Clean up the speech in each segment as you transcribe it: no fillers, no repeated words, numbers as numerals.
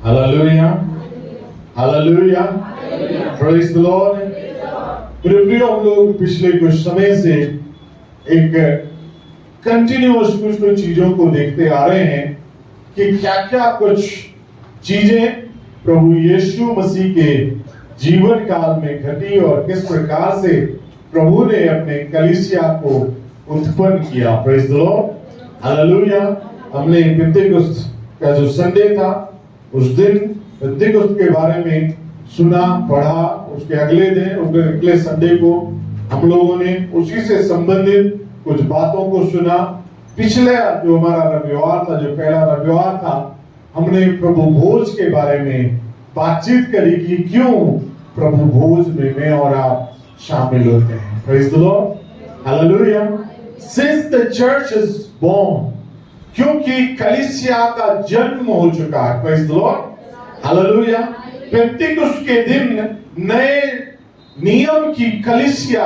Hallelujah, hallelujah, praise the Lord. मेरे प्रियो, हम लोग पिछले कुछ समय से एक कंटिन्यूअस कुछ चीजों को देखते आ रहे हैं कि क्या कुछ चीजें प्रभु यीशु मसीह के जीवन काल में घटी और किस प्रकार से प्रभु ने अपने कलीसिया को उत्पन्न किया। Praise the Lord, hallelujah. हमने पेंटेकोस्त का जो संडे था, उस दिन पेंटेकोस्त के बारे में सुना, पढ़ा। उसके अगले दिन, अगले संडे को हम लोगों ने उसी से संबंधित कुछ बातों को सुना। पिछले जो हमारा रविवार था, जो पहला रविवार था, हमने प्रभु भोज के बारे में बातचीत करी कि क्यों प्रभु भोज में मैं और आप शामिल होते हैं। Praise the Lord, hallelujah. Since the church is born, क्योंकि कलीसिया का जन्म हो चुका है। Praise the Lord, hallelujah. Pentecost के दिन नए नियम की कलीसिया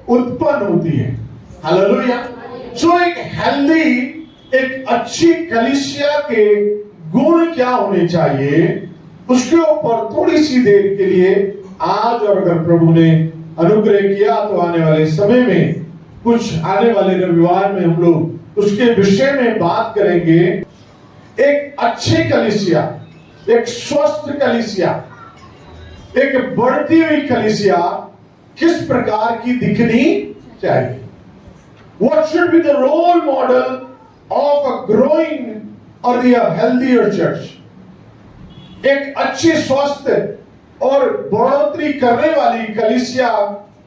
उत्पन्न होती है। हालेलुया। जो एक हेल्दी, एक अच्छी कलीसिया के गुण क्या होने चाहिए, उसके ऊपर थोड़ी सी देर के लिए आज, और अगर प्रभु ने अनुग्रह किया तो आने वाले समय में, कुछ आने वाले रविवार में हम लोग उसके विषय में बात करेंगे। एक अच्छी कलीसिया, एक स्वस्थ कलीसिया, एक बढ़ती हुई कलीसिया किस प्रकार की दिखनी चाहिए। What should be the role model of a growing or a healthier church? एक अच्छी, स्वस्थ और बढ़ोतरी करने वाली कलीसिया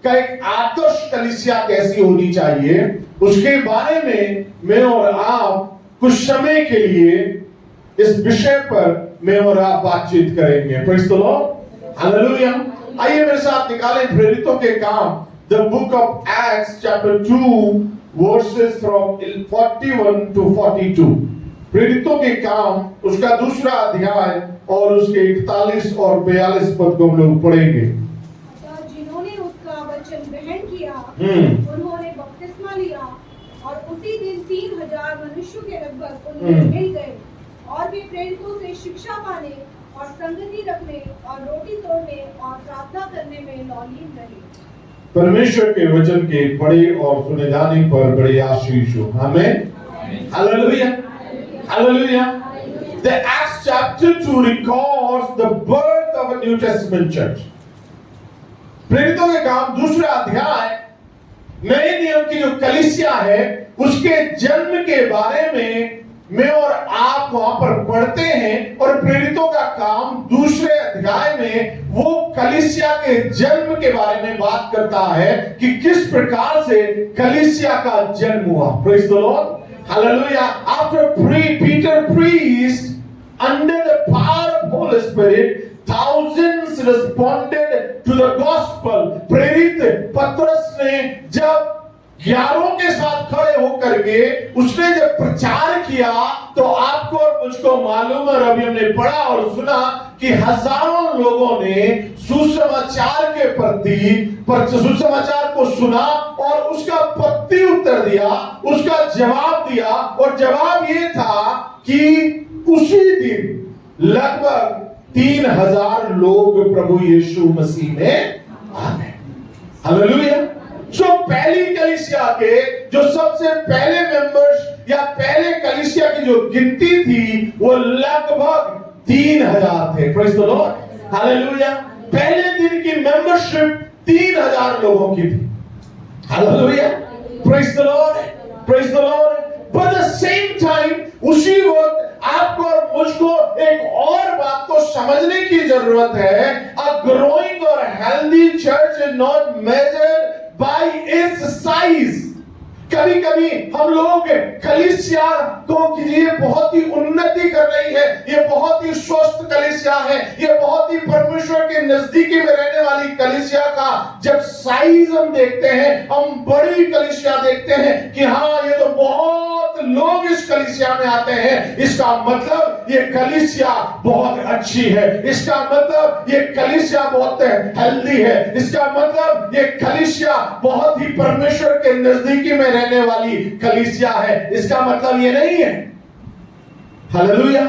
का एक आदर्श कलीसिया कैसी होनी चाहिए, उसके बारे में मैं और आप कुछ समय के लिए इस विषय पर मैं और आप बातचीत करेंगे। Praise the Lord, hallelujah. आइए मेरे साथ निकालें प्रेरितों के काम, the book of acts chapter 2 versus from 41 to 42। प्रेरितों के काम उसका दूसरा अध्याय और उसके 41 और 42 पद को हम लोग पढ़ेंगे। जिन्होंने उसका वचन ग्रहण किया, उन्होंने बपतिस्मा लिया और उसी दिन 3000 मनुष्यों के लगभग उनमें मिल गए और वे प्रेरितों से शिक्षा पाने और संगति रखने और रोटी तोड़ने और प्रार्थना करने में लौलीन रहे। परमेश्वर के वचन के पढ़े और सुने जाने पर बड़े आशीष हो। आमीन, hallelujah, hallelujah. The Acts chapter 2 records the birth of a New Testament church। प्रेरितों के काम दूसरा अध्याय नए नियम की जो कलीसिया है उसके जन्म के बारे में मैं और आप वहां पर पढ़ते हैं। और प्रेरितों का काम दूसरे अध्याय में वो कलीसिया के जन्म के बारे में बात करता है कि किस प्रकार से कलीसिया का जन्म हुआ। Praise the Lord, hallelujah. After Peter preached under the power of Holy Spirit, thousands responded to the gospel। प्रेरित पतरस ने जब 11 के साथ खड़े होकर के उसने जब प्रचार किया तो आपको और मुझको मालूम है, अभी हमने पढ़ा और सुना कि हजारों लोगों ने सुसमाचार के प्रति सुसमाचार को सुना और उसका प्रति उत्तर दिया, उसका जवाब दिया। और जवाब ये था कि उसी दिन लगभग 3000 लोग प्रभु यीशु मसीह में आ गए। हालेलुया। जो पहली कलीसिया के जो सबसे पहले मेंबर्स या पहले कलीसिया की जो गिनती थी वो लगभग 3000 थे। Praise the Lord, hallelujah. पहले दिन की मेंबरशिप 3000 लोगों की थी। Hallelujah, praise the Lord, praise the Lord. But at the same time, उसी वक्त आपको और मुझको एक और बात को समझने की जरूरत है। A growing or healthy church is not measured by its size। कभी कभी हम लोग कलीसिया को ये बहुत ही उन्नति कर रही है, ये बहुत ही स्वस्थ कलीसिया है, ये बहुत ही परमेश्वर के नजदीकी में रहने वाली कलीसिया का जब साइज हम देखते हैं, हम बड़ी कलीसिया देखते हैं कि हाँ ये तो बहुत लोग इस कलीसिया में आते हैं, इसका मतलब ये कलीसिया बहुत अच्छी है, इसका मतलब ये कलीसिया बहुत हेल्दी है, इसका मतलब ये कलीसिया बहुत ही परमेश्वर के नजदीकी में रहने वाली कलीसिया है। इसका मतलब ये नहीं है। Hallelujah,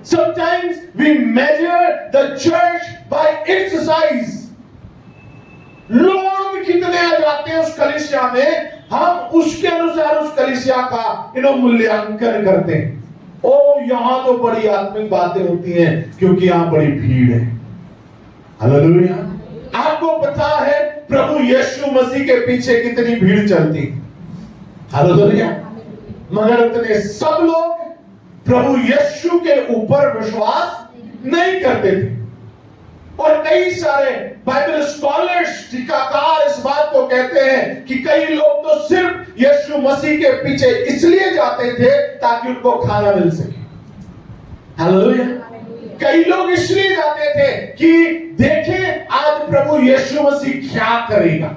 Sometimes we measure the church by its size. लोग कितने आ जाते हैं उस कलीसिया में, हम उसके अनुसार उस कलीसिया का मूल्यांकन करते हैं। ओ यहां तो बड़ी आत्मिक बातें होती हैं क्योंकि यहां बड़ी भीड़ है। हालेलुया। आपको पता है प्रभु यीशु मसीह के पीछे कितनी भीड़ चलती। हालेलुया। मगर उतने सब लोग प्रभु यीशु के ऊपर विश्वास नहीं करते थे। और कई सारे बाइबल स्कॉलर्स, टीकाकार इस बात को कहते हैं कि कई लोग तो सिर्फ यीशु मसीह के पीछे इसलिए जाते थे ताकि उनको खाना मिल सके। हालेलुया। कई लोग इसलिए जाते थे कि देखें आज प्रभु यीशु मसीह क्या करेगा।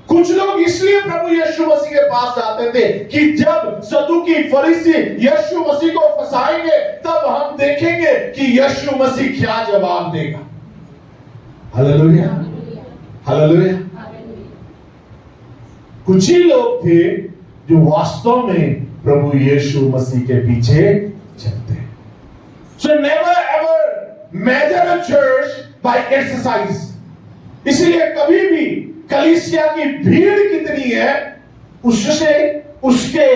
कुछ लोग इसलिए प्रभु यीशु मसीह के पास जाते थे कि जब सदूकी फरीसी यीशु मसीह को फंसाएंगे तब हम देखेंगे कि यीशु मसीह क्या जवाब देगा। हालेलुया। हालेलुया। कुछ ही लोग थे जो वास्तव में प्रभु यीशु मसीह के पीछे चलते। So never ever measure a church by its size. इसलिए कभी भी कलीसिया की भीड़ कितनी है उससे उसके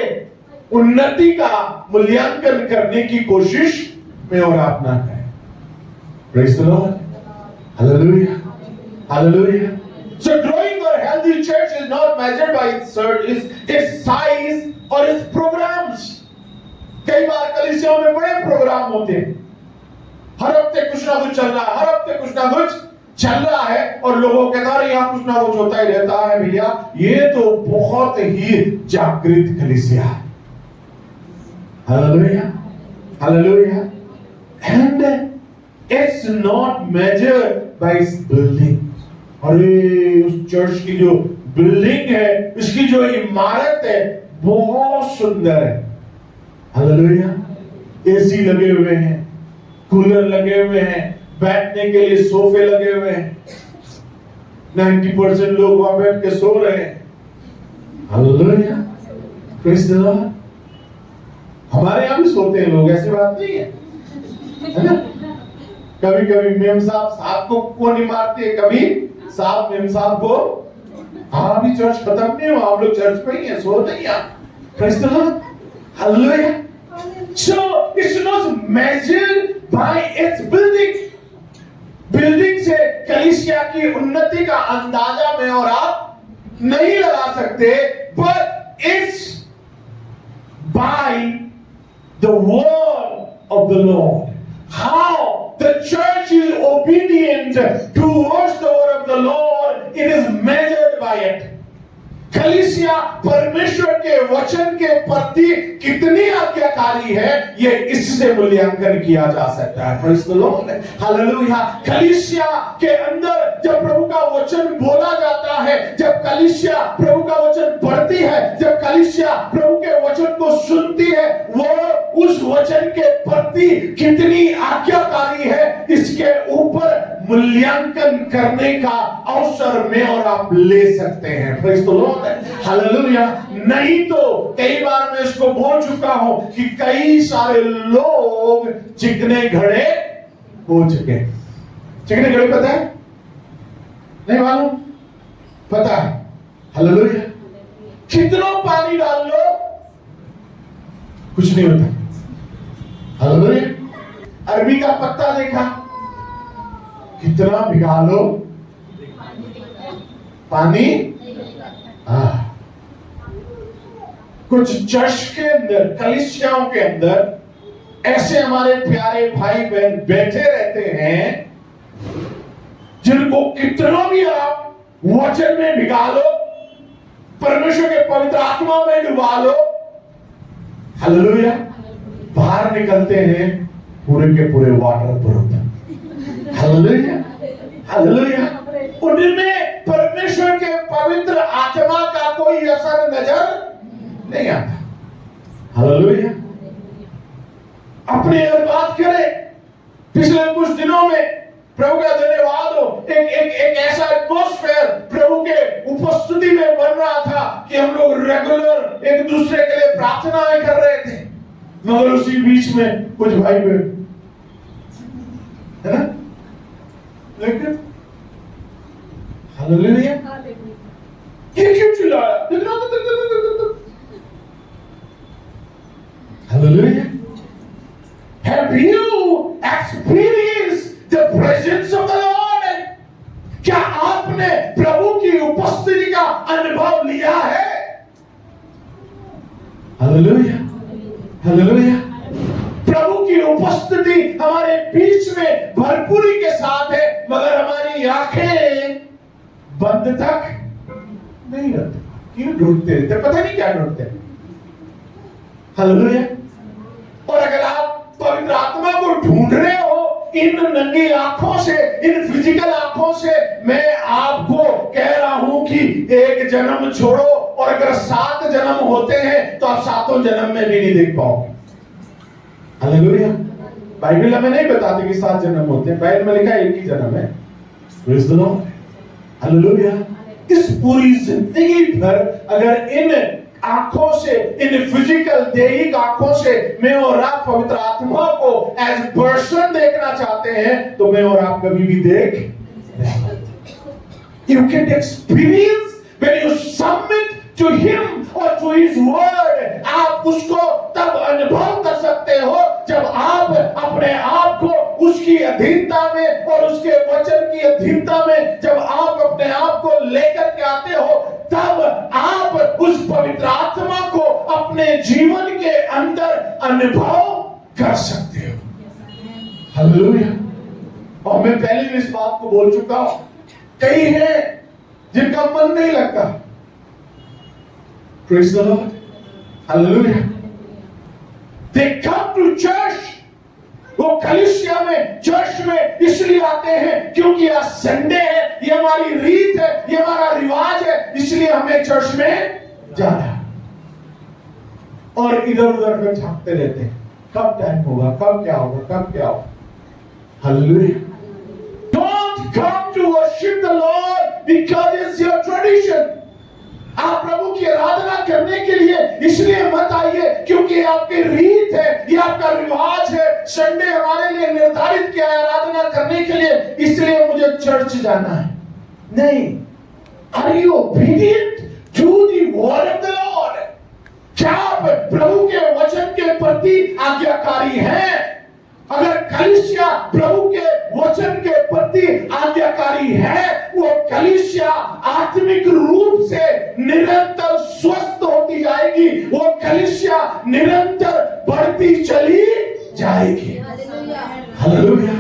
उन्नति का मूल्यांकन करने की कोशिश में और आप ना करें। Praise the Lord. Hallelujah. Hallelujah. So growing or healthy church is not measured by its size or its programs. कई बार कलीसियाओं में बड़े प्रोग्राम होते हैं, हर हफ्ते कुछ ना कुछ चल रहा है, हर हफ्ते कुछ ना कुछ चल रहा है और लोगों के द्वारा यहाँ कुछ ना कुछ होता ही रहता है। भैया ये तो बहुत ही जागृत कलीसिया है। Hallelujah. Hallelujah. And it's not measured by it's building. अरे उस चर्च की जो बिल्डिंग है, इसकी जो इमारत है बहुत सुंदर है। हालेलुया। एसी लगे हुए हैं, कूलर लगे हुए हैं, बैठने के लिए सोफे लगे हुए हैं, 90% लोग वहां बैठ के सो रहे हैं। हालेलुया। Praise the Lord. हमारे यहाँ भी सोते हैं लोग, ऐसी बात नहीं है ना। कभी कभी मेम साहब को कौन नहीं मारती है, कभी साहब मेम साहब को। हाँ अभी चर्च खत्म नहीं हुआ, हम लोग चर्च पे ही हैं, सो नहीं है। Praise the Lord. Hallelujah. So it's not measured by its building. Building से कलीसिया की उन्नति का अंदाजा में और आप नहीं लगा सकते, but it's by the word of the Lord. How the church is obedient towards the word of the Lord, it is measured by it. कलीसिया परमेश्वर के वचन के प्रति कितनी आज्ञाकारी है, ये इससे मूल्यांकन किया जा सकता है। Praise the Lord. हालेलुया। कलीसिया के अंदर जब प्रभु का वचन बोला जाता है, जब कलीसिया प्रभु का वचन पढ़ती है, जब कलीसिया प्रभु के वचन को सुनती है, वो उस वचन के प्रति कितनी आज्ञाकारी है, इसके ऊपर मूल्यांकन करने का अवसर में और आप ले सकते हैं। Praise the Lord. हालेलुया। नहीं तो कई बार मैं इसको बोल चुका हूं कि कई सारे लोग चिकने घड़े हो चुके। चिकने घड़े पता है? नहीं मालूम? पता है। हालेलुया। कितना पानी डाल लो कुछ नहीं होता। हालेलुया। अरबी का पत्ता देखा, कितना भिगा लो पानी। कुछ चर्च के अंदर, कलीसियाओं के अंदर ऐसे हमारे प्यारे भाई बहन बैठे रहते हैं जिनको कितना भी आप वचन में भिगा लो, परमेश्वर के पवित्र आत्मा में डुबा लो, हालेलुया, बाहर निकलते हैं पूरे के पूरे वाटर प्रूफ। हालेलुया। हालेलुया। उनमें परमेश्वर के पवित्र आत्मा का कोई असर नजर नहीं आता। हालेलुया। अपनी अगर बात करें, पिछले कुछ दिनों में प्रभु का धन्यवाद हो, एक ऐसा एटमॉस्फेयर प्रभु के उपस्थिति में बन रहा था कि हम लोग रेगुलर एक दूसरे के लिए प्रार्थनाएं कर रहे थे। मगर उसी बीच में कुछ भाई बहन, है ना? लेकिन हालेलुया, ये क्यों चिल्लाया? Hallelujah. Have you experienced the presence of the Lord? क्या आपने प्रभु की उपस्थिति का अनुभव लिया है? Hallelujah, hallelujah. प्रभु की उपस्थिति हमारे बीच में भरपूरी के साथ है, मगर हमारी आंखें बंद तक नहीं रहती। क्यों ढूंढते रहते? पता नहीं क्या ढूंढते। हालेलुया। और अगर आप पवित्र आत्मा को ढूंढ रहे हो इन नंगी आंखों से, इन फिजिकल आंखों से, मैं आपको कह रहा हूं कि एक जन्म छोड़ो, और अगर 7 जन्म होते हैं तो आप 7 जन्म में भी नहीं देख पाओगे। हालेलुया। बाइबल हमें नहीं बताती कि 7 जन्म होते हैं, बाइबल में लिखा है एक ही जन्म है। Praise the Lord. हालेलुया। इस पूरी जिंदगी भर अगर इन आंखों से, इन फिजिकल दैहिक आंखों से मैं और आप पवित्र आत्मा को एज पर्सन देखना चाहते हैं, तो मैं और आप कभी भी देख You can experience when you submit to Him or to His word. आप उसको तब अनुभव कर सकते हो जब आप अपने आप को उसकी अधीनता में और उसके वचन की अधीनता में जब आप अपने आप को लेकर के आते हो, तब आप उस पवित्र आत्मा को अपने जीवन के अंदर अनुभव कर सकते हो। हालेलुया। और मैं पहले भी इस बात को बोल चुका हूं, कई हैं जिनका मन नहीं लगता। Praise the Lord. Hallelujah. They come to church. वो कलीसिया में, चर्च में इसलिए आते हैं क्योंकि आज संडे है, ये हमारी रीत है, ये हमारा रिवाज है, इसलिए हमें चर्च में जाना है। और इधर उधर में झांकते रहते हैं, कब टाइम होगा, कब क्या होगा, कब क्या होगा। Hallelujah. Don't come to worship the Lord because it's your tradition. आप प्रभु की आराधना करने के लिए इसलिए मत आइए क्योंकि ये आपकी रीत है, ये आपका रिवाज है। संडे हमारे लिए निर्धारित किया है आराधना करने के लिए, इसलिए मुझे चर्च जाना है। नहीं। Are you obedient to the word of the Lord? क्या आप प्रभु के वचन के प्रति आज्ञाकारी हैं? अगर कलीसिया प्रभु के वचन के प्रति आज्ञाकारी है, वो कलीसिया आत्मिक रूप से निरंतर स्वस्थ होती जाएगी, वो कलीसिया निरंतर बढ़ती चली जाएगी। हालेलुया।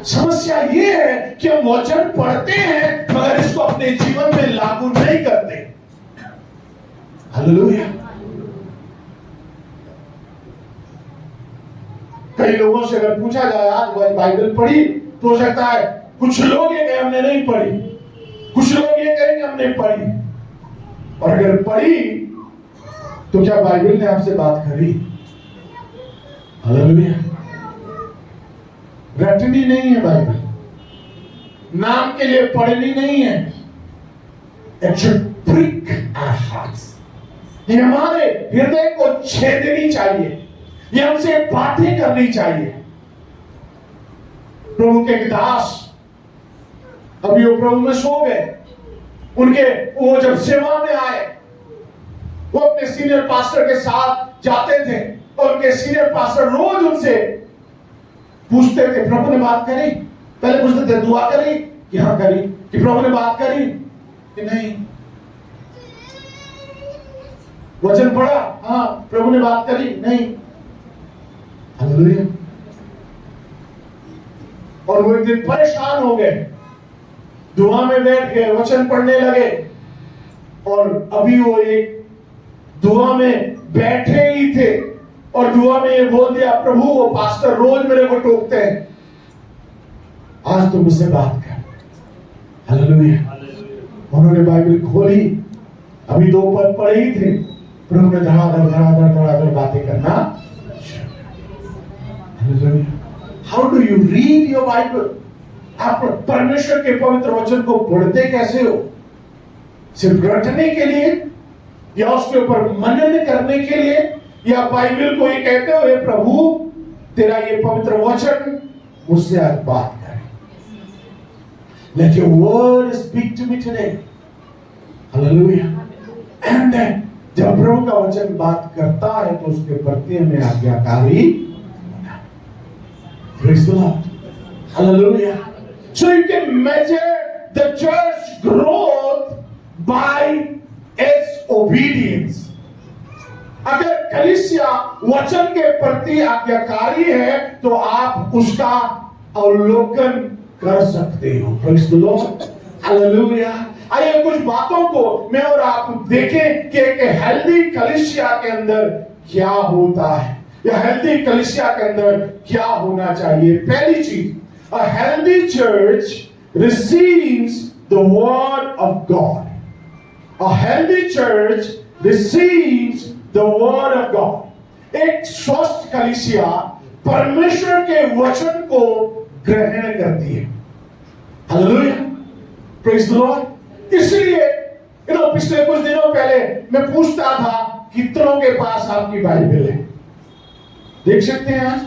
समस्या ये है कि हम वचन पढ़ते हैं मगर इसको अपने जीवन में लागू नहीं करते। हालेलुया। कई लोगों से अगर पूछा जाए आज बाइबल पढ़ी, तो हो सकता है कुछ लोग ये कहें हमने नहीं पढ़ी, कुछ लोग ये कहेंगे हमने पढ़ी। और अगर पढ़ी तो क्या बाइबल ने आपसे बात करी? हालेलुया। रटनी नहीं है बाइबल, नाम के लिए पढ़नी नहीं है। It should prick our hearts. ये हमारे हृदय को छेदनी चाहिए, ये हमसे बातें करनी चाहिए। प्रभु के दास अभी वो प्रभु में सो गए, उनके वो जब सेवा में आए, वो अपने सीनियर पास्टर के साथ जाते थे और उनके सीनियर पास्टर रोज उनसे पूछते थे प्रभु ने बात करी? पहले पूछते थे दुआ करी कि हाँ करी, कि प्रभु ने बात करी कि नहीं, वचन पढ़ा हाँ प्रभु ने बात करी नहीं। हालेलुया। और वो एक दिन परेशान हो गए, दुआ में बैठ गए, वचन पढ़ने लगे, और अभी वो एक दुआ में बैठे ही थे और दुआ में ये बोल दिया, प्रभु वो पास्टर रोज मेरे को टोकते हैं, आज तो मुझसे बात कर। हालेलुया। उन्होंने बाइबल खोली, अभी 2 पद पढ़े ही थे, प्रभु ने धड़ाधड़ बातें करना। How do you read your Bible? आप परमेश्वर के पवित्र वचन को पढ़ते कैसे हो? सिर्फ रटने के लिए या उसके ऊपर मनन करने के लिए या बाइबल को ये कहते हो, हे प्रभु तेरा ये पवित्र वचन मुझसे आज बात करे। Let your word speak to me today. Hallelujah. And जब प्रभु का वचन बात करता है तो उसके प्रति हमें आज्ञाकारी होना। Praise the Lord. Hallelujah. So you can measure the church growth by its obedience. अगर कलीसिया वचन के प्रति आज्ञाकारी है तो आप उसका अवलोकन कर सकते हो। Praise the Lord. Hallelujah. आइए कुछ बातों को मैं और आप देखें कि एक हेल्दी कलीसिया के अंदर क्या होता है या हेल्दी कलीसिया के अंदर क्या होना चाहिए। पहली चीज, a healthy church receives the word of God. A healthy church receives the word of God. एक स्वस्थ कलीसिया परमेश्वर के वचन को ग्रहण करती है। Hallelujah, praise the Lord. इसलिए पिछले कुछ दिनों पहले मैं पूछता था कितनों के पास आपकी बाइबल है। देख सकते हैं आज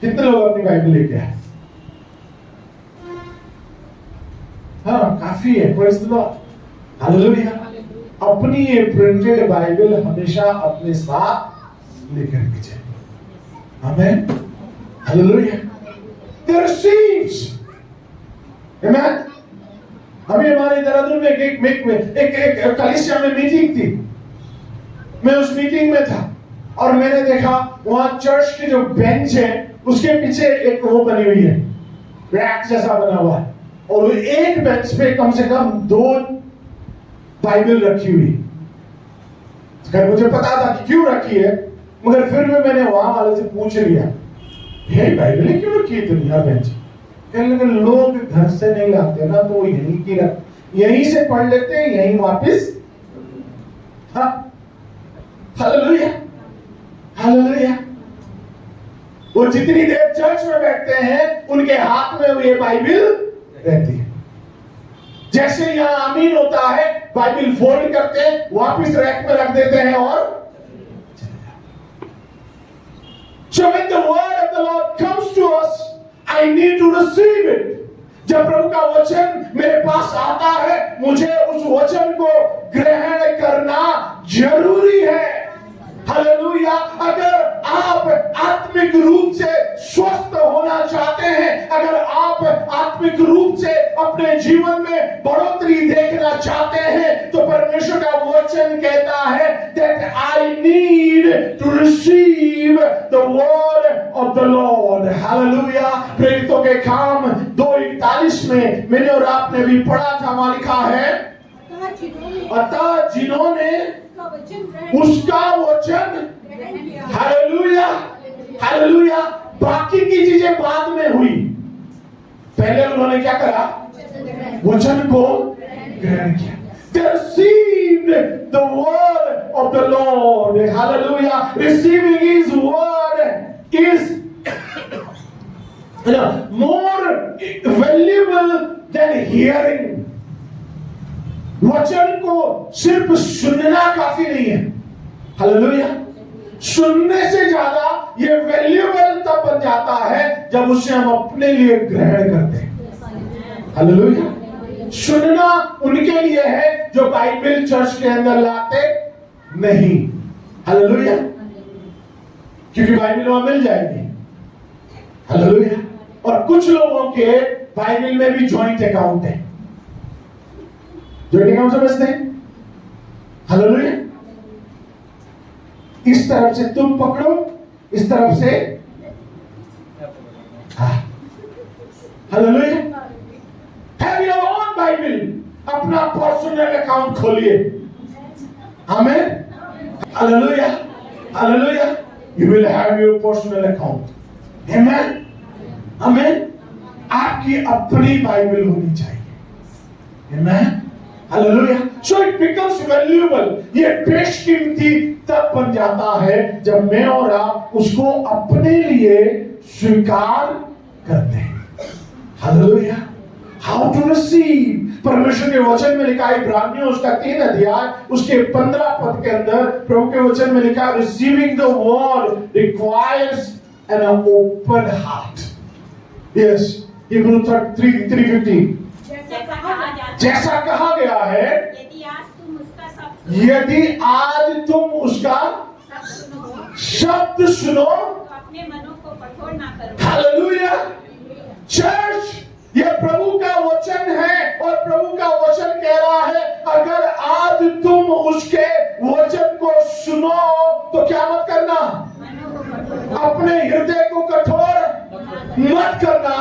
कितने लोग अपनी बाइबल लेके आए। हाँ, काफी है। Praise the Lord, hallelujah. अपनी ये प्रिंटेड बाइबल हमेशा अपने साथ लेकर के चलिए। आमीन, हालेलुया। They receives, आमीन। अभी हमारे देहरादून में एक कलीसिया में मीटिंग थी। मैं उस मीटिंग में था और मैंने देखा वहां चर्च की जो बेंच है उसके पीछे एक वो बनी हुई है, रैक जैसा बना हुआ है, और एक बेंच पे कम से कम 2 बाइबल रखी हुई। खैर मुझे पता था कि क्यों रखी है, मगर फिर भी मैंने वहां वाले से पूछ लिया, ये बाइबल क्यों रखी है इतनी हर बेंच? कहने लगे लोग घर से नहीं लाते ना, तो यहीं से पढ़ लेते हैं, यहीं वापस। हाँ, हालेलुया, हालेलुया। वो जितनी देर चर्च में बैठते हैं उनके हाथ में ये बाइबल रहती है। जैसे यहाँ आमीन होता है, बाइबल फोल्ड करते हैं, वापस रैक में रख देते हैं और So when the word of the Lord comes to us, I need to receive it. जब प्रभु का वचन मेरे पास आता है, मुझे उस वचन को ग्रहण करना जरूरी है। हालेलुया। अगर आप आत्मिक रूप से स्वस्थ होना चाहते हैं, अगर आप आत्मिक रूप से अपने जीवन में बढ़ोतरी देखना चाहते हैं, तो परमेश्वर का वचन कहता है that I need to receive the word of the Lord. Hallelujah. प्रेरितों के काम 2:41 में मैंने और आपने भी पढ़ा था, वहां लिखा है, अतः जिन्होंने उसका वचन, हालेलुया, हालेलुया। बाकी की चीजें बाद में हुई, पहले उन्होंने क्या करा? वचन को ग्रहण किया। They received the word of the Lord. Hallelujah. Receiving His word is more valuable than hearing. वचन को सिर्फ सुनना काफी नहीं है। हालेलुया। सुनने से ज्यादा ये वैल्यूएबल तब बन जाता है जब उसे हम अपने लिए ग्रहण करते हैं। हालेलुया। सुनना उनके लिए है जो बाइबल चर्च के अंदर लाते नहीं। हालेलुया। क्योंकि बाइबल वहां मिल जाएगी। हालेलुया। और कुछ लोगों के बाइबल में भी जॉइंट अकाउंट है। जॉइंट अकाउंट समझते हैं? हालेलुया। इस तरफ से तुम पकड़ो, इस तरफ से hallelujah. Have your own Bible, अपना पर्सनल अकाउंट खोलिए। आमीन, hallelujah, hallelujah. You will have your personal account. आमीन, आमीन। आपकी अपनी बाइबल होनी चाहिए। आमीन, hallelujah. So it becomes valuable. ये बेशकीमती तब बन जाता है जब मैं और आप उसको अपने लिए स्वीकार करते हैं। Hallelujah, how to receive. परमेश्वर के वचन में लिखा है इब्रानियों उसका 3 अध्याय उसके 15 पद के अंदर प्रभु के वचन में लिखा है receiving the word requires an open heart. Yes, Hebrew 3:15 जैसा कहा गया है यदि आज तुम उसका शब्द सुनो अपने मनों को कठोर ना करो। हालेलुया। चर्च, यह प्रभु का वचन है और प्रभु का वचन कह रहा है अगर आज तुम उसके वचन को सुनो तो क्या मत करना, अपने हृदय को कठोर मत करना,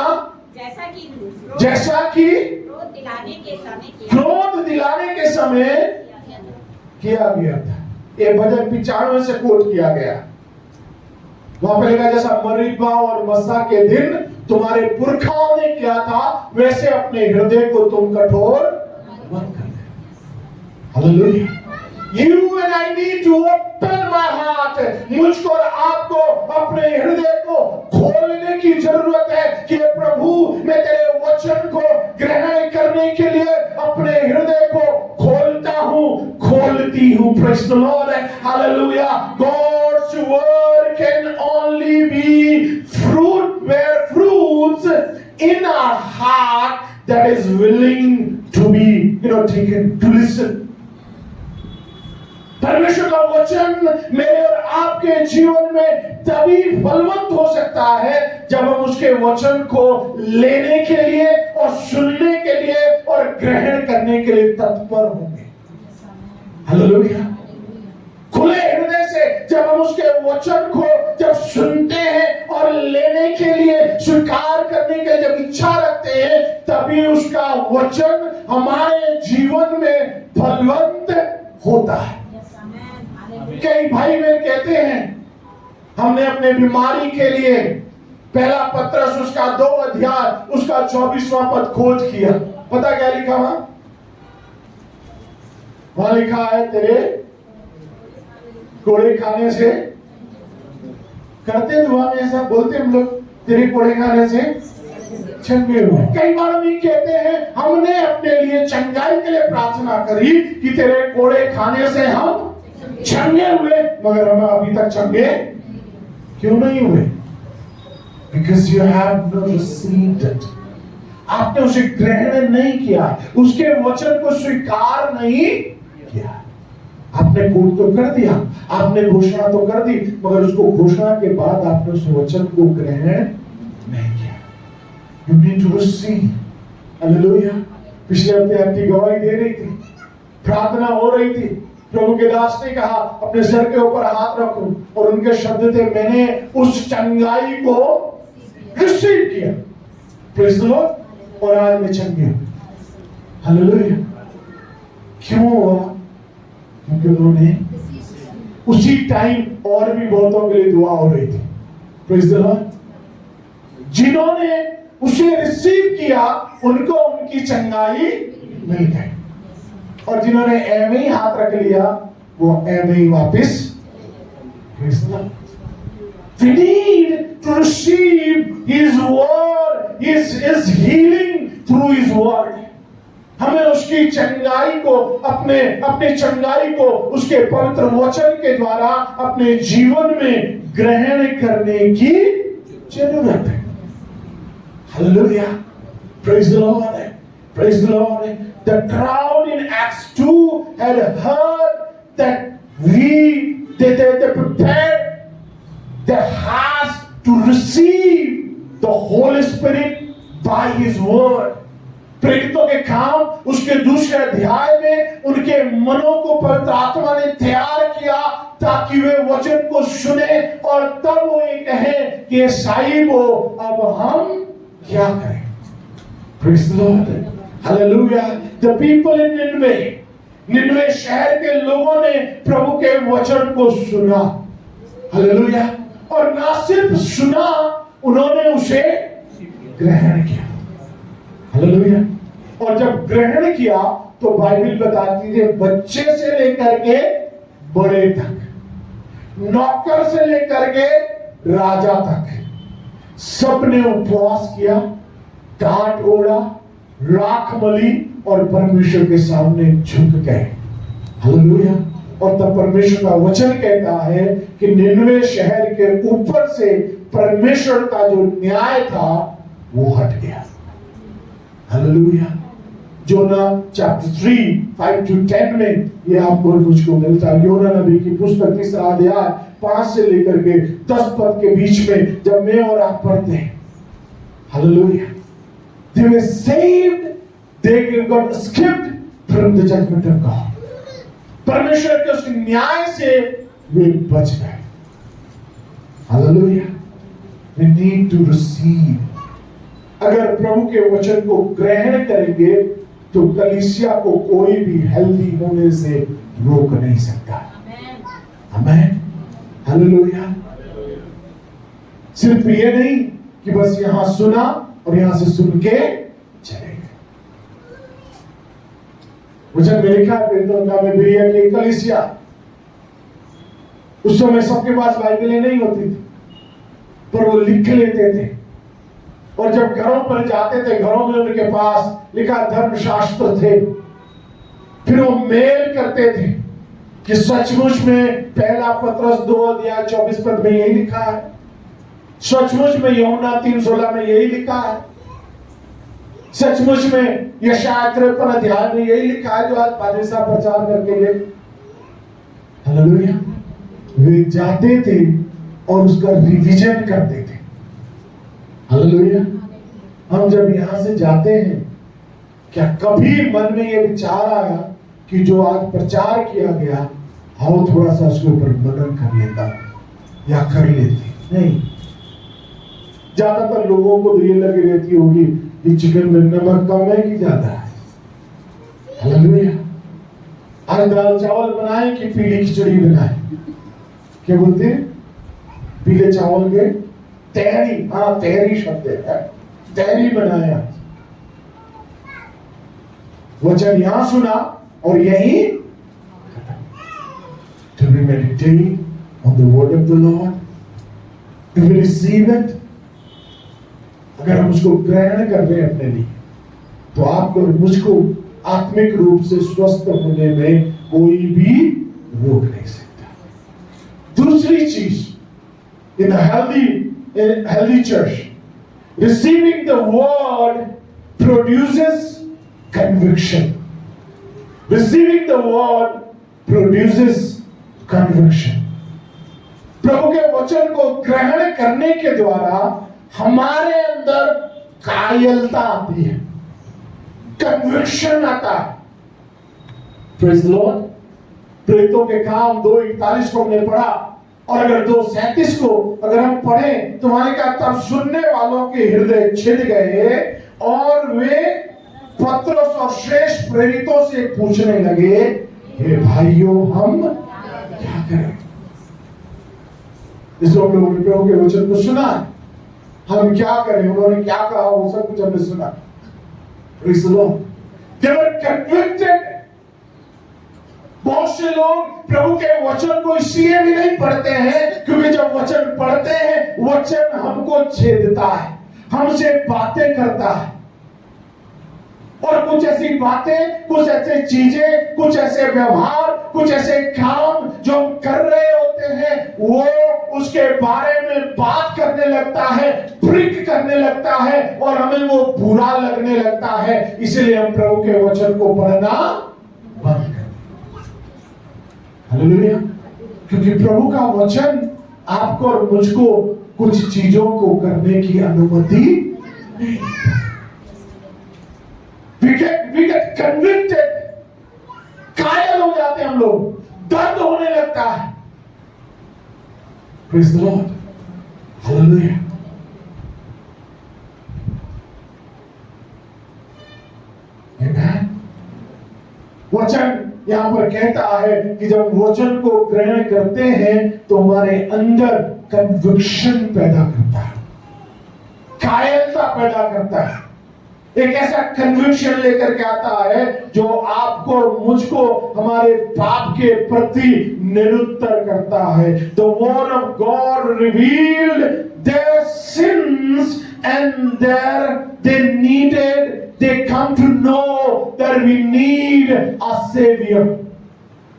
जैसा कि क्रोध दिलाने के समय किया गया था। ये भजन 95 से कोट किया गया। वहां पे लिखा जैसा मरीबा और मस्सा के दिन तुम्हारे पुरखाओं ने किया था वैसे अपने हृदय को तुम कठोर मत करना। Hallelujah. You and I need to open my heart. मुझको और आपको अपने हृदय को खोलने की जरूरत है कि प्रभु मैं तेरे वचन को ग्रहण करने के लिए अपने हृदय को खोलता हूँ, खोलती हूँ। Praise the Lord. Hallelujah. God's word can only be fruit, bear fruits in our heart that is willing to be, taken, to listen. परमेश्वर का वचन मेरे और आपके जीवन में तभी फलवंत हो सकता है जब हम उसके वचन को लेने के लिए और सुनने के लिए और ग्रहण करने के लिए तत्पर होंगे। हालेलुया। खुले हृदय से जब हम उसके वचन को जब सुनते हैं और लेने के लिए स्वीकार करने के लिए जब इच्छा रखते हैं तभी उसका वचन हमारे जीवन में फलवंत होता है। कई भाई बहन कहते हैं हमने अपने बीमारी के लिए पहला पत्रस उसका 2 अध्याय उसका 24वां पद खोज किया। पता क्या लिखा वहां लिखा है तेरे कोड़े खाने से, करते दुआ में ऐसा बोलते हम लोग, तेरे कोड़े खाने से चंगे हुए। कई बार हम ये कहते हैं हमने अपने लिए चंगाई के लिए प्रार्थना करी कि तेरे कोड़े खाने से हम चंगे हुए, मगर हम अभी तक चंगे क्यों नहीं हुए? Because you have not received it. आपने उसे ग्रहण नहीं किया, उसके वचन को स्वीकार नहीं किया। आपने कोट तो कर दिया, आपने घोषणा तो कर दी, मगर उसको घोषणा के बाद आपने उस वचन को ग्रहण नहीं किया। You need to receive. Hallelujah. पिछले हफ्ते आपकी गवाही दे रही थी, प्रार्थना हो रही थी, प्रभु के दास ने कहा अपने सर के ऊपर हाथ रखो और उनके शब्द थे मैंने उस चंगाई को रिसीव किया। Praise the Lord. और आज मैं चंगे हूं। हालेलुया। क्यों हुआ? क्योंकि उन्होंने उसी टाइम और भी बहुतों के लिए दुआ हो रही थी। Praise the Lord. जिन्होंने उसे रिसीव किया उनको उनकी चंगाई मिल गई और जिन्होंने ऐਵੇਂ ही हाथ रख लिया वो ऐਵੇਂ ही वापस। We need to receive His word, His healing through His word. हमें उसकी चंगाई को अपने चंगाई को उसके पवित्र वचन के द्वारा अपने जीवन में ग्रहण करने की जरूरत है। Hallelujah. Praise the Lord. Praise the Lord. The crowd in Acts 2 had heard that they prepared their hearts to receive the Holy Spirit by His word. प्रेरितों के काम उसके दूसरे अध्याय में उनके मनों को पवित्र आत्मा ने तैयार किया ताकि वे वचन को सुने और तब वो ये कहें कि साहिब हो अब हम क्या करें। Praise the Lord. Hallelujah. The people in Nineveh शहर के लोगों ने प्रभु के वचन को सुना। हालेलुया। और ना सिर्फ सुना, उन्होंने उसे ग्रहण किया। हालेलुया। और जब ग्रहण किया तो बाइबल बताती है बच्चे से लेकर के बड़े तक, नौकर से लेकर के राजा तक सबने उपवास किया, टाट ओढ़ा, राख मली और परमेश्वर के सामने झुक गए। हालेलुया। और तब परमेश्वर का वचन कहता है कि निनवे शहर के ऊपर से परमेश्वर का जो न्याय था वो हट गया। हालेलुया। योना चैप्टर 3 5 to 10 में ये आपको मुझको मिलता है। योना नबी की पुस्तक 3 अध्याय 5 से लेकर के 10 पद के बीच में जब मैं और आप पढ़ते हैं, hallelujah, they were saved, they got escaped from the judgment of God. परमेश्वर के उस न्याय से वे बच गए। Hallelujah. We need to receive. अगर प्रभु के वचन को ग्रहण करेंगे तो कलीसिया को कोई भी हेल्दी होने से रोक नहीं सकता। आमेन। हालेलुया। सिर्फ ये नहीं कि बस यहां सुना और यहां से सुन के चले गए। वचन में लिखा है पेट्रोल में भैया की कलीसिया, उस समय सबके पास बाइबलें नहीं होती थी, पर वो लिख लेते थे और जब घरों पर जाते थे घरों में उनके पास लिखा धर्मशास्त्र थे। फिर वो मेल करते थे कि सचमुच में पहला पत्रस 2 अध्याय 24 पद में यही लिखा है, सचमुच में यूहन्ना 3:16 में यही लिखा है, सचमुच में यशायाह 53 अध्याय में यही लिखा है जो आज पादरी साहब प्रचार करके गए। हालेलुया। वे जाते थे और उसका रिवीजन करते थे। हालेलुया। हम जब यहां से जाते हैं, क्या कभी मन में यह विचार आया कि जो आज प्रचार किया गया आओ थोड़ा सा उसके ऊपर मनन कर लेता या कर लेते? नहीं। ज्यादातर लोगों को तो ये लगी रहती होगी कि चिकन में नमक कम है कि ज्यादा है। हालेलुया। आज दाल चावल बनाए कि पीली खिचड़ी बनाए? क्या बोलते हैं? पीले चावल के तहरी, हाँ तहरी शब्द है, तहरी बनाया। वचन यहां सुना और यही to be meditate on the word of the Lord, to receive it. अगर हम उसको ग्रहण कर रहे हैं अपने लिए तो आपको और मुझको आत्मिक रूप से स्वस्थ होने में कोई भी रोक नहीं सकता। दूसरी चीज, in a healthy church, receiving the word produces conviction. Receiving the word produces conviction. प्रभु के वचन को ग्रहण करने के द्वारा हमारे अंदर कायलता आती है, कन्विक्शन आता है। Praise the Lord. प्रेरितों के काम 2:41 को हमने पढ़ा और अगर 2:37 को अगर हम पढ़ें तो वहां का तब सुनने वालों के हृदय छिद गए और वे पत्रस और श्रेष्ठ प्रेरितों से पूछने लगे, हे भाइयों हम क्या करें? इस लोगों ने प्रभु के वचन को सुना, हम क्या करें? उन्होंने क्या कहा वो सब कुछ हमने सुना। Praise the Lord. They were convicted. बहुत से लोग प्रभु के वचन को इसलिए भी नहीं पढ़ते हैं क्योंकि जब वचन पढ़ते हैं वचन हमको छेदता है, हमसे बातें करता है और कुछ ऐसी बातें, कुछ ऐसे चीजें, कुछ ऐसे व्यवहार, कुछ ऐसे काम जो हम कर रहे होते हैं वो उसके बारे में बात करने लगता है, प्रिक करने लगता है और हमें वो बुरा लगने लगता है। इसलिए हम प्रभु के वचन को पढ़ना बंद कर। हालेलुया। क्योंकि प्रभु का वचन आपको और मुझको कुछ चीजों को करने की अनुमति नहीं। We get convicted. कायल हो जाते हैं हम लोग, दर्द होने लगता है। Praise the Lord. Hallelujah. Amen. वचन यहां पर कहता है कि जब वचन को ग्रहण करते हैं तो हमारे अंदर कन्विक्शन पैदा करता है, कायलता पैदा करता है। एक ऐसा कन्विक्शन लेकर के आता है जो आपको और मुझको हमारे पाप के प्रति निरुत्तर करता है। The word of God revealed their sins and they come to know that we need a savior.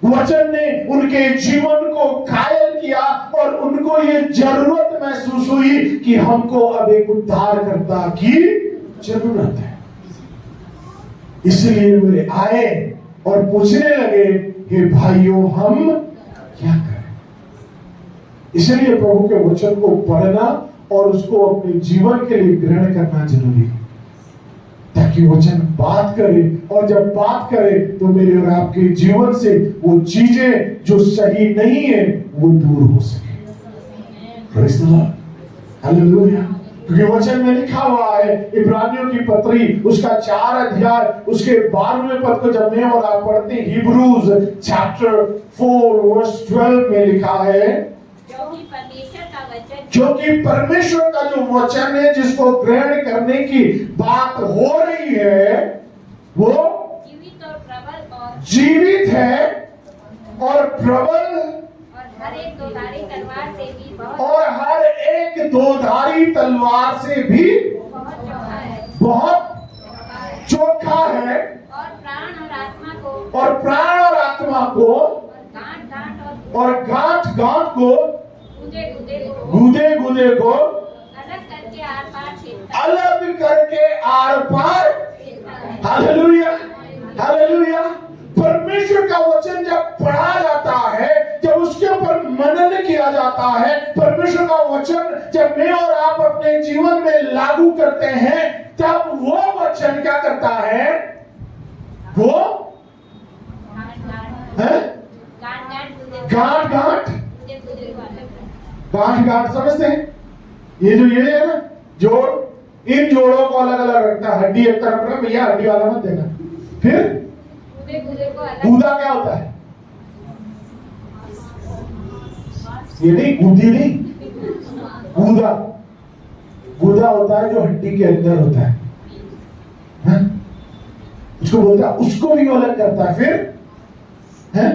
वचन ने उनके जीवन को घायल किया और उनको ये जरूरत महसूस हुई कि हमको अब एक उद्धारकर्ता की जरूरत है। इसलिए वे आए और पूछने लगे, हे भाइयों, हम क्या करें? इसलिए प्रभु के वचन को पढ़ना और उसको अपने जीवन के लिए ग्रहण करना जरूरी है, ताकि वचन बात करे, और जब बात करे तो मेरे और आपके जीवन से वो चीजें जो सही नहीं है वो दूर हो सके। Praise the Lord, hallelujah. क्योंकि वचन में लिखा हुआ है, इब्रानियों की पत्री उसका 4 अध्याय उसके 12वें पद को जब मैं और आप पढ़ते हैं, हिब्रूज चैप्टर 4 वर्स 12 में लिखा है, क्योंकि परमेश्वर का जो वचन है जिसको ग्रहण करने की बात हो रही है वो जीवित है और प्रबल और हर एक दोधारी तलवार से भी बहुत चोखा है और प्राण और आत्मा को और गांठ को गूदे को अलग करके आर पार। Hallelujah, hallelujah. परमेश्वर का वचन जब पढ़ा जाता है, जब उसके ऊपर मनन किया जाता है, परमेश्वर का वचन जब मैं और आप अपने जीवन में लागू करते हैं, तब वो वचन क्या करता है? वो गांठ समझते हैं? ये जो ये है ना जोड़, इन जोड़ों को अलग अलग रखता है। हड्डी एक तरफ रखना, भैया हड्डी वाला मत देना। फिर गूदा क्या होता है? ये नहीं, गूदी नहीं, गूदा होता है जो हड्डी के अंदर होता है, उसको बोलता है, उसको भी अलग करता है। फिर है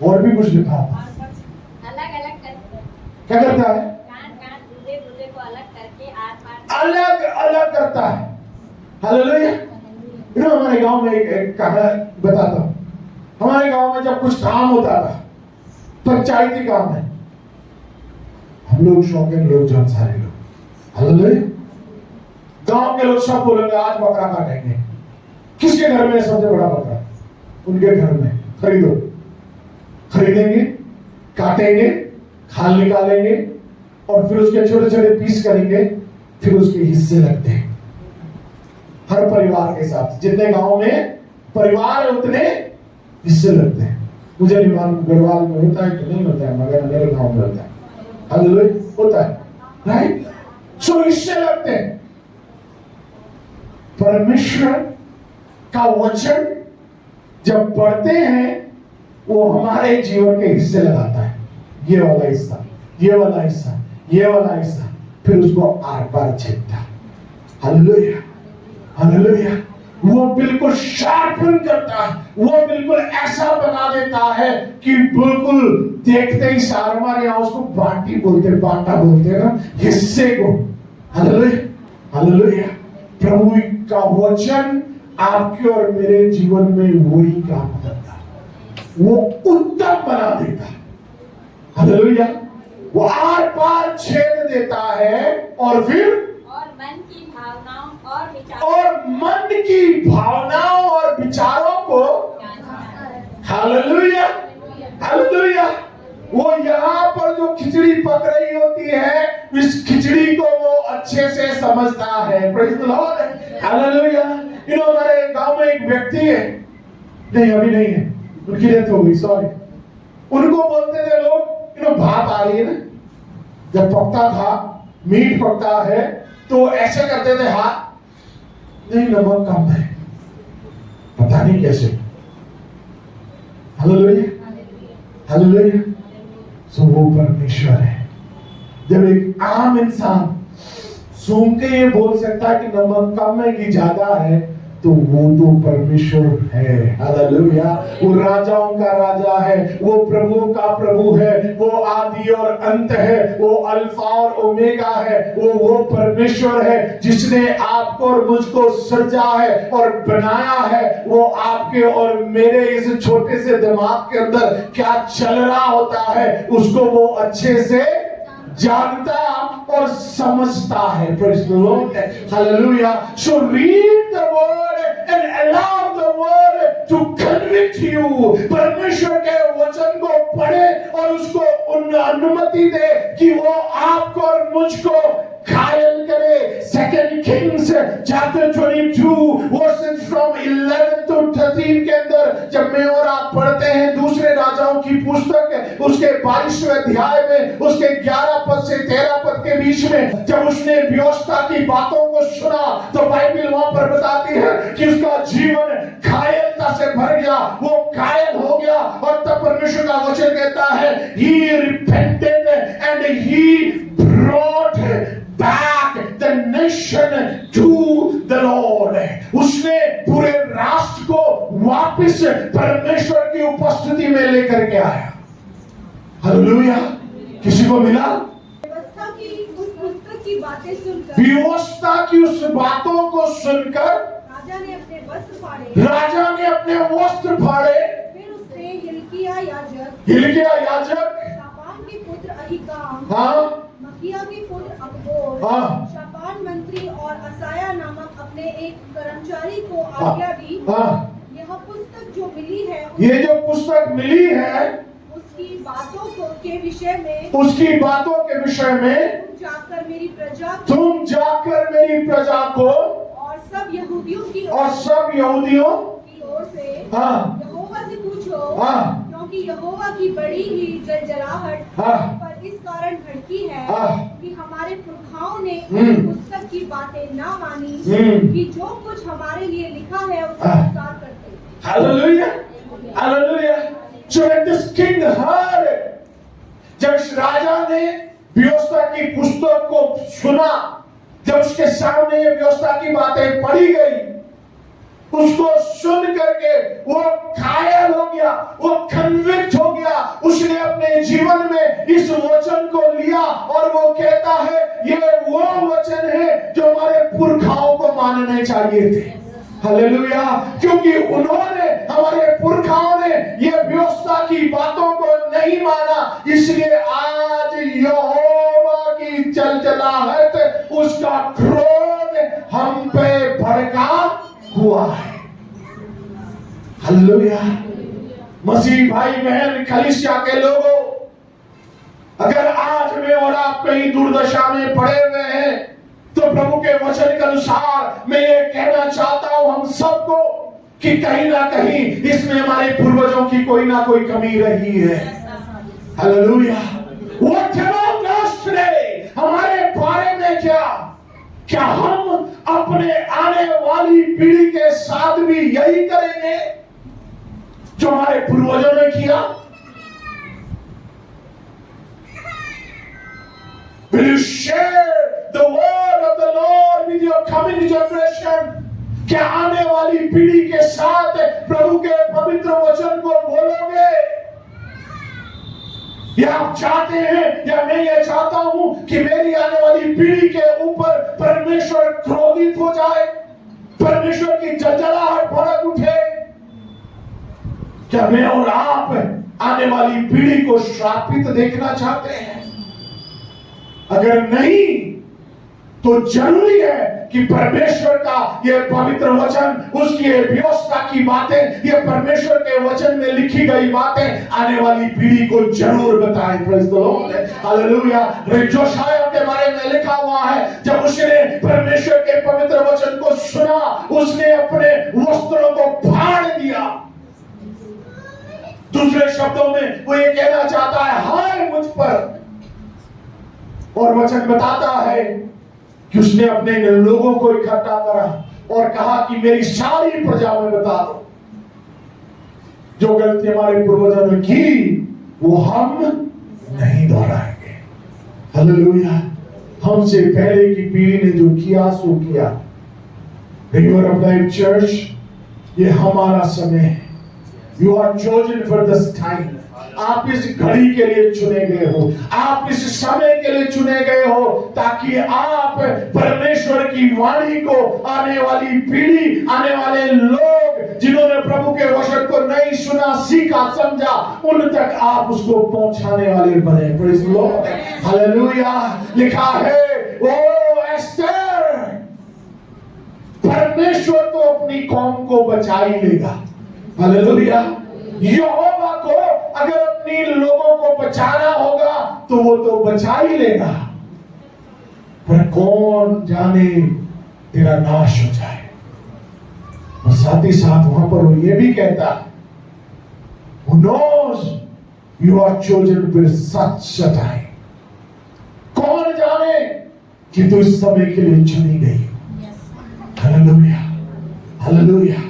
और भी कुछ लिखा है, क्या करता है? अलग अलग करता है। हालेलुया। हमारे गांव में एक कहानी बताता हूं। हमारे गांव में जब कुछ काम होता था, पंचायती काम है, हम लोग शौकीन लोग, जन सारे लोग, हालेलुया, गांव के लोग सब बोलेंगे आज बकरा काटेंगे। किसके घर में सबसे बड़ा बकरा? उनके घर में। खरीदेंगे, काटेंगे, खाल निकालेंगे और फिर उसके छोटे छोटे पीस करेंगे, फिर उसके हिस्से लगते हैं हर परिवार के साथ। जितने गांव में परिवार है उतने हिस्से लगते हैं। मुझे नहीं मालूम गढ़वाल में होता है कि नहीं होता है, मगर मेरे गांव में होता है। हालेलुया, होता है, राइट? सो हिस्से लगते हैं। परमेश्वर का वचन जब पढ़ते हैं वो हमारे जीवन के हिस्से लगाता है। ये वाला हिस्सा, ये वाला हिस्सा, ये वाला हिस्सा, फिर उसको आर पार छेदता। Hallelujah, hallelujah. वो बिल्कुल शार्पन करता है, वो बिल्कुल ऐसा बना देता है कि बिल्कुल देखते ही सारे, हमारे यहाँ उसको बाटी बोलते, बाटा बोलते ना, हिस्से को। Hallelujah, hallelujah. प्रभु का वचन आपके और मेरे जीवन में वही काम करता है, वो उत्तम बना देता है। हालेलुया। वो आर पार छेद देता है और फिर मन की भावनाओं और विचारों को, हालेलुया, हालेलुया। वो यहाँ पर जो खिचड़ी पक रही होती है, इस खिचड़ी को वो अच्छे से समझता है। Praise the Lord, hallelujah. हमारे गांव में एक व्यक्ति है, नहीं अभी नहीं है, उनकी डेथ हो गई, सॉरी। उनको बोलते थे लोग, भात आ रही है ना, जब पकता था, मीट पकता है तो ऐसे करते थे हाथ, नहीं नमक कम है, पता नहीं कैसे। Hallelujah, hallelujah. सो वो परमेश्वर है। जब एक आम इंसान सूंघ के ये बोल सकता है कि नमक कम है कि ज्यादा है, तो वो तो परमेश्वर है। हालेलुया। वो राजाओं का राजा है, वो प्रभु का प्रभु है, वो आदि और अंत है, वो अल्फा और ओमेगा है। वो परमेश्वर है जिसने आप आपको और मुझको सृजा है और बनाया है, वो आपके और मेरे इस छोटे से दिमाग के अंदर क्या चल रहा होता है उसको वो अच्छे से जानता और समझता है। Praise the Lord. Hallelujah. So read the word and allow the word to convict you. परमेश्वर के वचन को पढ़े और उसको अनुमति दे कि वो आपको और मुझको घायल करे। 2 Kings chapter 22 verses from 11 to 13 के अंदर जब मैं और आप पढ़ते हैं दूसरे राजाओं की पुस्तक उसके 22वें अध्याय में उसके 11 पद से 13 पद के बीच में जब उसने व्यवस्था की बातों को सुना तो बाइबल वहां पर बताती है कि उसका जीवन घायलता से भर गया, वो घायल हो गया। और तब परमेश्वर का वचन कहता है he repented and he brought back the nation to the Lord. उसने पूरे राष्ट्र को वापस परमेश्वर की उपस्थिति में लेकर के आया। हालेलुया। किसी को मिला? व्यवस्था की उस पुस्तक की बातें सुनकर, व्यवस्था की उस बातों को सुनकर राजा ने अपने वस्त्र फाड़े। फिर उसने हिल्किय्याह याजक, शापान के पुत्र अहीकाम, मकिया के पुत्र अकबोर, शापान मंत्री और असाया नामक अपने एक कर्मचारी को आज्ञा दी। यह पुस्तक जो मिली है, ये जो पुस्तक मिली है उसकी बातों के विषय में तुम जाकर मेरी प्रजा को और सब यहूदियों की ओर से यहोवा से पूछो, क्योंकि यहोवा की बड़ी ही जलजलाहट पर इस कारण भड़की है कि हमारे पुरखाओं ने उस पुस्तक की बातें ना मानी कि जो कुछ हमारे लिए लिखा है उसके अनुसार करते। Hallelujah, hallelujah. So when this king heard, जब इस राजा ने व्यवस्था की पुस्तक को सुना, जब उसके सामने ये व्यवस्था की बातें पढ़ी गई, उसको सुन करके वो घायल हो गया, वो कन्विक्ट हो गया। उसने अपने जीवन में इस वचन को लिया और वो कहता है ये वो वचन है जो हमारे पुरखाओं को मानने चाहिए थे। हालेलुया। क्योंकि उन्होंने, हमारे पुरखाओं ने ये व्यवस्था की बातों को नहीं माना, इसलिए आज यहोवा की जलजलाहट, उसका क्रोध हम पे भड़का हुआ है। हालेलुया। मसीह भाई बहन कलीसिया के लोगों, अगर आज में और आप कहीं दुर्दशा में पड़े हुए हैं तो प्रभु के वचन के अनुसार मैं ये कहना चाहता हूं हम सबको कि कहीं ना कहीं इसमें हमारे पूर्वजों की कोई ना कोई कमी रही है। हालेलुया। Whatever goes today, हमारे बारे में क्या हम अपने आने वाली पीढ़ी के साथ भी यही करेंगे जो हमारे पूर्वजों ने किया? Will you share the word of the Lord with your coming generation? क्या आने वाली पीढ़ी के साथ प्रभु के पवित्र वचन को बोलोगे? या आप चाहते हैं, या मैं ये चाहता हूं कि मेरी आने वाली पीढ़ी के ऊपर परमेश्वर क्रोधित हो जाए, परमेश्वर की जलजलाहट भड़क उठे? क्या मैं और आप आने वाली पीढ़ी को श्रापित देखना चाहते हैं? अगर नहीं तो जरूरी है कि परमेश्वर का यह पवित्र वचन, उसकी व्यवस्था की बातें, यह परमेश्वर के वचन में लिखी गई बातें आने वाली पीढ़ी को जरूर बताएं। Praise the Lord, hallelujah. Josiah के बारे में लिखा हुआ है, जब उसने परमेश्वर के पवित्र वचन को सुना, उसने अपने वस्त्रों को फाड़ दिया। दूसरे शब्दों में वो ये कहना चाहता है, हाय मुझ पर। और वचन बताता है कि उसने अपने लोगों को इकट्ठा करा और कहा कि मेरी सारी प्रजा में बता दो, जो गलती हमारे पूर्वजों ने की वो हम नहीं दोहराएंगे। हालेलुया। हमसे पहले की पीढ़ी ने जो किया सो किया। रिवर ऑफ लाइफ चर्च, ये हमारा समय है। You are chosen for this time. आप इस घड़ी के लिए चुने गए हो, आप इस समय के लिए चुने गए हो, ताकि आप परमेश्वर की वाणी को आने वाली पीढ़ी, आने वाले लोग जिन्होंने प्रभु के वचन को नहीं सुना, सीखा, समझा, उन तक आप उसको पहुंचाने वाले बने। Praise the Lord, hallelujah. लिखा है ओ एस्टर, परमेश्वर तो अपनी कौम को बचा ही लेगा। हालेलुया। यहोवा को अगर अपनी लोगों को बचाना होगा तो वो तो बचा ही लेगा, पर कौन जाने तेरा नाश हो जाए। और साथ ही साथ वहां पर वो ये भी कहता है, Who knows you are chosen for such a time। कौन जाने कि तू इस समय के लिए चुनी गई। Hallelujah, hallelujah,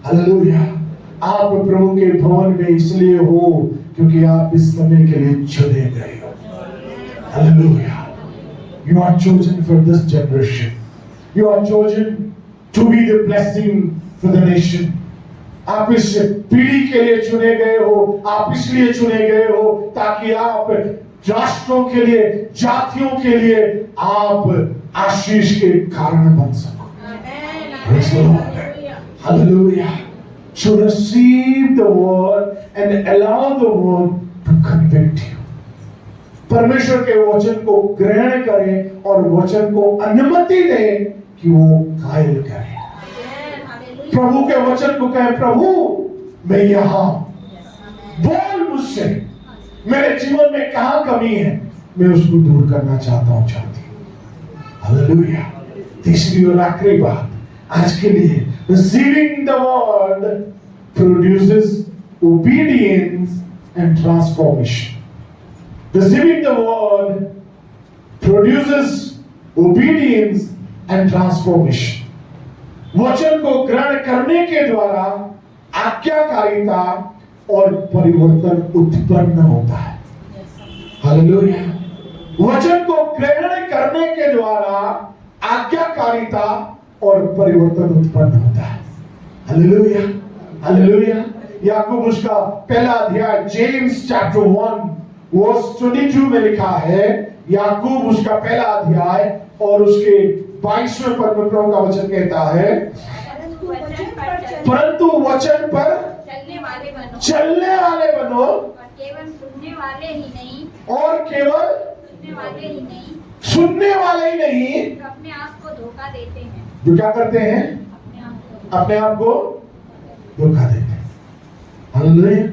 hallelujah. आप प्रभु के भवन में इसलिए हो क्योंकि आप इस समय के लिए चुने गए हो। Hallelujah. You are chosen for this generation. You are chosen to be the blessing for the nation. आप इस पीढ़ी के लिए चुने गए हो, आप इसलिए चुने गए हो ताकि आप राष्ट्रों के लिए, जातियों के लिए आप आशीष के कारण बन सको। Praise the Lord. Hallelujah. So receive the word and allow the word to convict you. परमेश्वर के वचन को ग्रहण करें और वचन को अनुमति दें कि वो घायल करे। प्रभु के वचन को कहें, प्रभु मैं यहाँ, बोल मुझसे, मेरे जीवन में कहाँ कमी है, मैं उसको दूर करना चाहता हूँ, चाहती हूँ। हालेलुया। तीसरी और आखिरी बात आज के लिए, receiving the word produces obedience and transformation. Receiving the word produces obedience and transformation. वचन को ग्रहण करने के द्वारा आज्ञाकारिता और परिवर्तन उत्पन्न होता है। हालेलुया। वचन को ग्रहण करने के द्वारा आज्ञाकारिता और परिवर्तन उत्पन्न होता है। Hallelujah, hallelujah. याकूब उसका पहला अध्याय, जेम्स चैप्टर 1 वर्स 22 में लिखा है, याकूब उसका पहला अध्याय और उसके 22वें पद में प्रभु का वचन कहता है, परंतु वचन पर चलने वाले बनो और केवल सुनने वाले ही नहीं, और केवल सुनने वाले ही नहीं, सुनने वाले ही नहीं, जो अपने आप को धोखा देते हैं, जो क्या करते हैं, अपने आप को धोखा देते हैं। हालेलुया।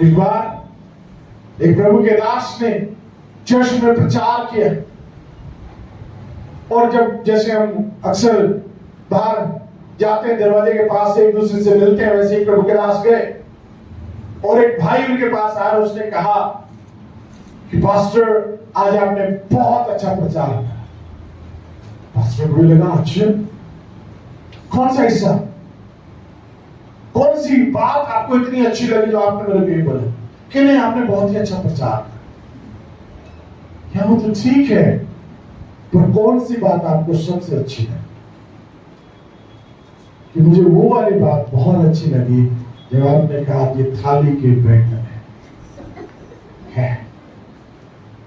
एक बार एक प्रभु के दास ने चर्च में प्रचार किया, और जब जैसे हम अक्सर बाहर जाते हैं, दरवाजे के पास से एक दूसरे से मिलते हैं, वैसे ही प्रभु के दास गए और एक भाई उनके पास आया, उसने कहा कि पास्टर आज आपने बहुत अच्छा प्रचार किया। पास्टर को लगा, अच्छा कौन सा हिस्सा, कौन सी बात आपको इतनी अच्छी लगी जो आपने मेरे लिए बोला? कि नहीं, आपने बहुत ही अच्छा प्रचार किया। वो तो ठीक है, पर कौन सी बात आपको सबसे अच्छी लगी? कि मुझे वो वाली बात बहुत अच्छी लगी जब आपने कहा ये थाली के बर्तन है।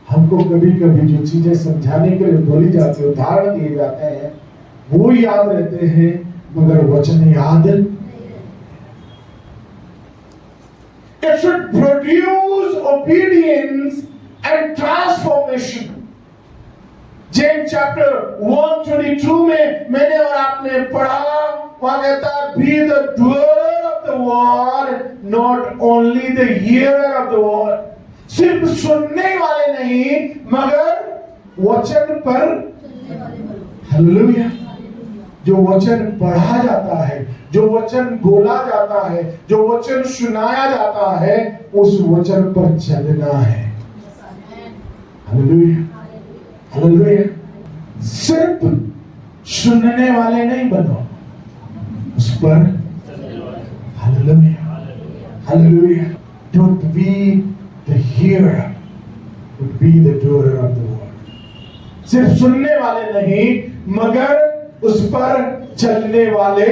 हमको कभी कभी जो चीजें समझाने के लिए बोली जाती है, उदाहरण दिए जाते हैं, वो याद रहते हैं मगर वचन याद। It should produce obedience and transformation. James chapter 1:22 में मैंने और आपने पढ़ा, वहां कहता है, be the doer of the word, not only the hearer of the word. सिर्फ सुनने वाले नहीं मगर वचन पर, हालेलुया, जो वचन पढ़ा जाता है, जो वचन बोला जाता है, जो वचन सुनाया जाता है, उस वचन पर चलना है। Hallelujah, hallelujah. सिर्फ सुनने वाले नहीं बनो, उस पर, hallelujah, hallelujah. Don't be the hearer, but be the doer of the word. सिर्फ सुनने वाले नहीं मगर उस पर चलने वाले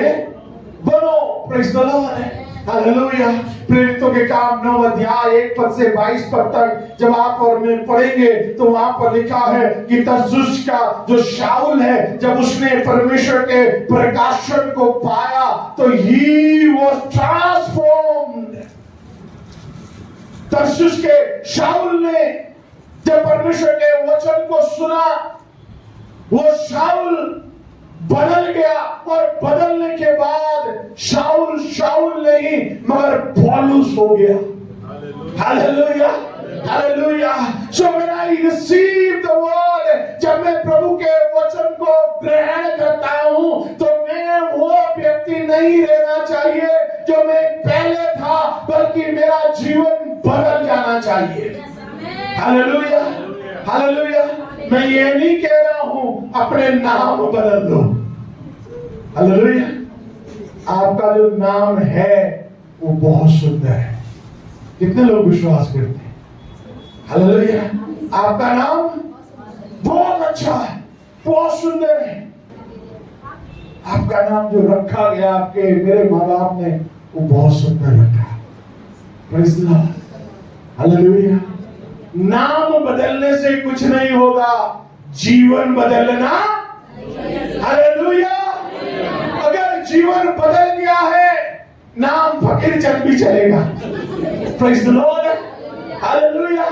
बनो। Praise the Lord. हालेलुया। प्रेरितों के काम 9 अध्याय 1 पद से 22 पद तक जब आप और मैं पढ़ेंगे तो वहां पर लिखा है कि तरसुस का जो शाऊल है, जब उसने परमेश्वर के प्रकाशन को पाया तो ही वाज ट्रांसफॉर्म्ड। तरसुस के शाऊल ने जब परमेश्वर के वचन को सुना, वो शाऊल बदल गया और बदलने के बाद शाऊल नहीं मगर पौलुस हो गया। Hallelujah, hallelujah. So when I receive the word, जब मैं प्रभु के वचन को ग्रहण करता हूं तो मैं वो व्यक्ति नहीं रहना चाहिए जो मैं पहले था, बल्कि मेरा जीवन बदल जाना चाहिए। Hallelujah, hallelujah. मैं ये नहीं कह रहा हूं अपने नाम बदल दो। हालेलुया। आपका जो नाम है वो बहुत सुंदर है। कितने लोग विश्वास करते हैं? हालेलुया। आपका नाम बहुत अच्छा है, बहुत सुंदर है। आपका नाम जो रखा गया आपके मेरे माँ बाप ने, वो बहुत सुंदर रखा। Praise the Lord, hallelujah. नाम बदलने से कुछ नहीं होगा, जीवन बदलना। हालेलुया। अगर जीवन बदल गया है, नाम फकीर चल भी चलेगा। Praise the Lord, hallelujah.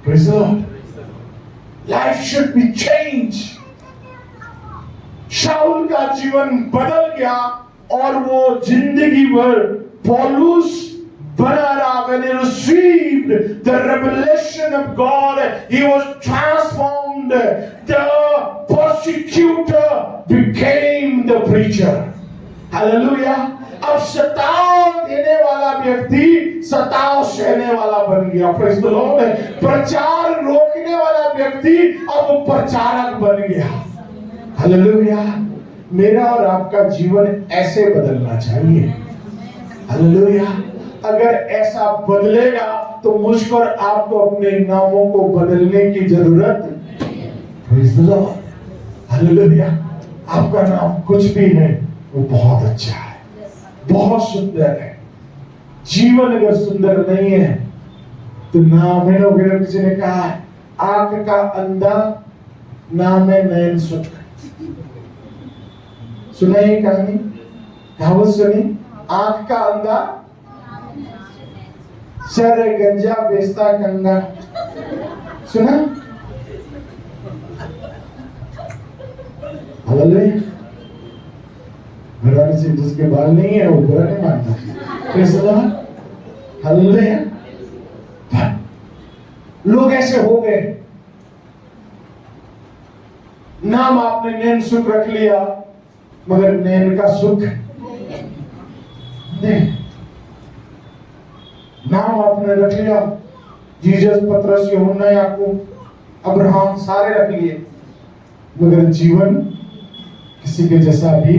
Praise the Lord. Life should be change. शाऊल का जीवन बदल गया और वो जिंदगी भर पौलुस बना रहा। When he received the revelation of God, he was transformed. The persecutor became the preacher. Hallelujah. अब सताव देने वाला व्यक्ति सताव सहने वाला बन गया। Praise the Lord. प्रचार रोकने वाला व्यक्ति अब प्रचारक बन गया। हालेलुया। मेरा और आपका जीवन ऐसे बदलना चाहिए। हालेलुया। अगर ऐसा बदलेगा तो मुझको और आपको अपने नामों को बदलने की जरूरत नहीं। Praise the Lord, hallelujah. आपका नाम कुछ भी है वो बहुत अच्छा है, बहुत सुंदर है। जीवन अगर सुंदर नहीं है तो नाम है। ना किसी ने कहा आंख का अंधा नाम है नयन सुख। सुना ये कहानी, कहावत सुनी? आंख का अंधा सर गंजा बेचता कंगा। सुना? हालेलुया। घराने से जिसके बाल नहीं है वो बुरा नहीं मानता। कैसे लगा? हालेलुया। लोग ऐसे हो गए, नाम आपने नैन सुख रख लिया मगर नैन का सुख नहीं। नाम आपने रख लिया, जीसस, पतरस, यूहन्ना, याकूब, अब्राहम सारे रख लिए, मगर जीवन किसी के जैसा भी।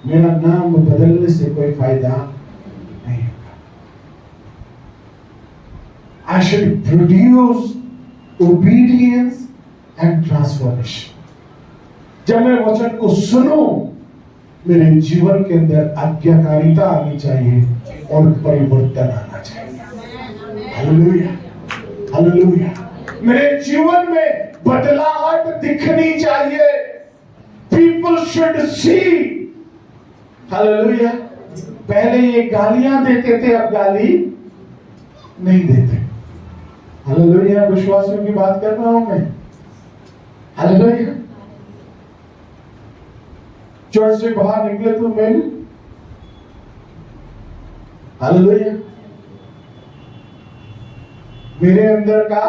मेरा नाम बदलने से कोई फायदा नहीं होगा। I should produce obedience and transformation. जब मैं वचन को सुनूं, मेरे जीवन के अंदर आज्ञाकारिता आनी चाहिए और परिवर्तन आना चाहिए। Hallelujah, hallelujah. मेरे जीवन में बदलाव दिखनी चाहिए। People should see। हालेलुया। पहले ये गालियां देते थे, अब गाली नहीं देते। हालेलुया। विश्वासियों की बात कर रहा हूं मैं। हालेलुया। चर्च से बाहर निकले तो मैं, हालेलुया, मेरे अंदर का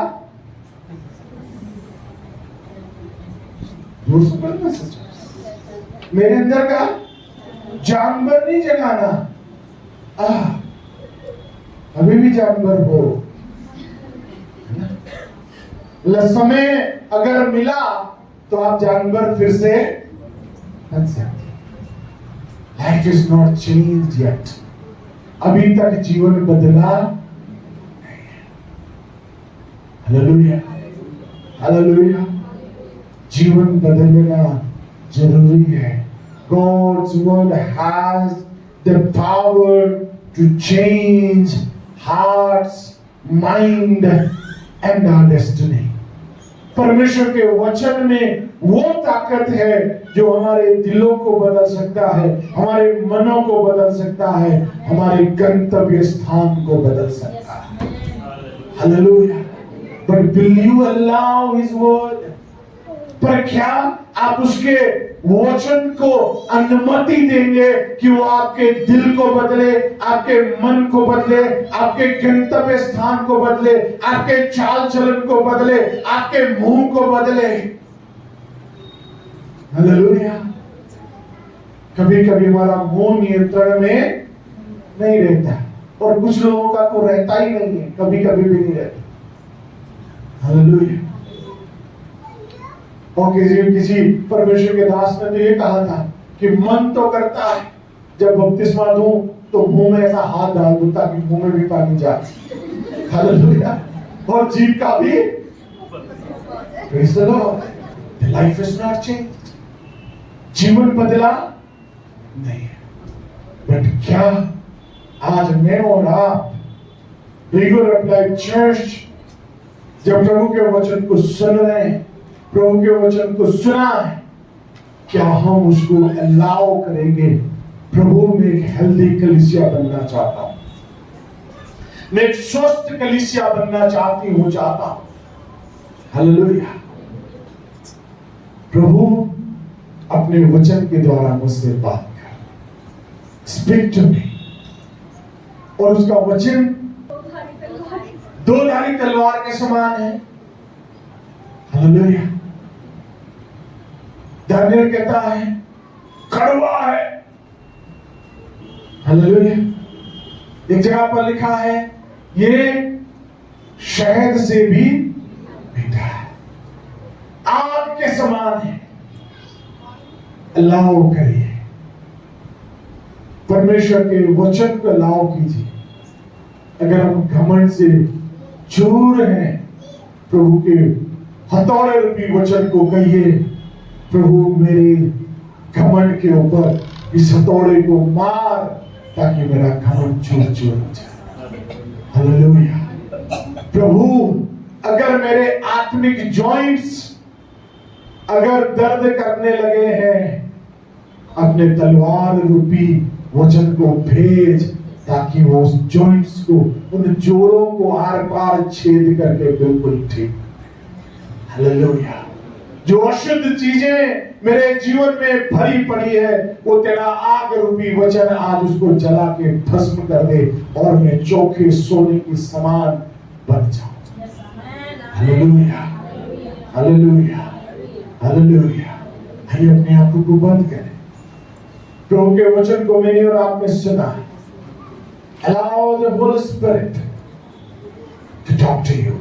जोर से बोलना, मेरे अंदर का जानवर नहीं जगाना। अभी भी जानवर हो। समय अगर मिला तो आप जानवर फिर से बन सकते। Life is not change yet. अभी तक जीवन बदला नहीं है। Hallelujah, hallelujah. जीवन बदलना जरूरी है। God's word has the power to change hearts, mind and our destiny. परमेश्वर के वचन में वो ताकत है जो हमारे दिलों को बदल सकता है, हमारे मनों को बदल सकता है, हमारे गंतव्य स्थान को बदल सकता है। Hallelujah. But will you allow his word? पर क्या आप उसके वचन को अनुमति देंगे कि वो आपके दिल को बदले, आपके मन को बदले, आपके गंतव्य स्थान को बदले, आपके चाल चलन को बदले, आपके मुंह को बदले? हालेलुया। कभी कभी हमारा मुंह नियंत्रण में नहीं रहता और कुछ लोगों का तो रहता ही नहीं है, कभी कभी भी नहीं रहता। हालेलुया। और किसी परमेश्वर के दास ने तो ये कहा था कि मन तो करता है जब बपतिस्मा दूं तो मुंह में ऐसा हाथ डाल दूं ताकि मुंह में भी पानी जाए। हालेलुया। और जीभ का भी praise the Lord. The life is not changed. जीवन बदला नहीं है। बट क्या आज मैं और आप रेगुलर अप्लाई चर्च जब प्रभु के वचन को सुन रहे हैं, प्रभु के वचन को सुना है, क्या हम उसको अलाउ करेंगे? प्रभु में एक हेल्दी कलीसिया बनना चाहता हूं, मैं एक स्वस्थ कलीसिया बनना चाहता हूं। हालेलुया। प्रभु अपने वचन के द्वारा मुझसे बात कर, स्पीक टू मी। और उसका वचन दो धारी तलवार के समान है। हालेलुया। दानियल कहता है कड़वा है। हालेलुया। एक जगह पर लिखा है ये शहद से भी मीठा है, आग के समान है। अलाउ करिए, परमेश्वर के वचन को अलाउ कीजिए। अगर हम घमंड से चूर हैं, प्रभु के हथौड़े रूपी वचन को कहिए, प्रभु मेरे घमंड के ऊपर इस हथौड़े को मार ताकि मेरा घमंड चूर चूर हो जाए। हालेलुया। प्रभु अगर मेरे आत्मिक जॉइंट्स अगर दर्द करने लगे हैं, अपने तलवार रूपी वचन को भेज ताकि वो उस जॉइंट्स को, उन जोड़ों को आर पार छेद करके बिल्कुल ठीक। हालेलुया। जो अशुद्ध चीजें मेरे जीवन में भरी पड़ी है, वो तेरा आग रूपी वचन आज उसको जला के भस्म कर दे और मैं चोखे सोने की समान बन जाऊं। हालेलुया। हालेलुया। हालेलुया। आइए अपने आंखों को बंद करें। प्रभु के वचन को मैंने और आपने सुना। Allow the Holy Spirit to talk to you.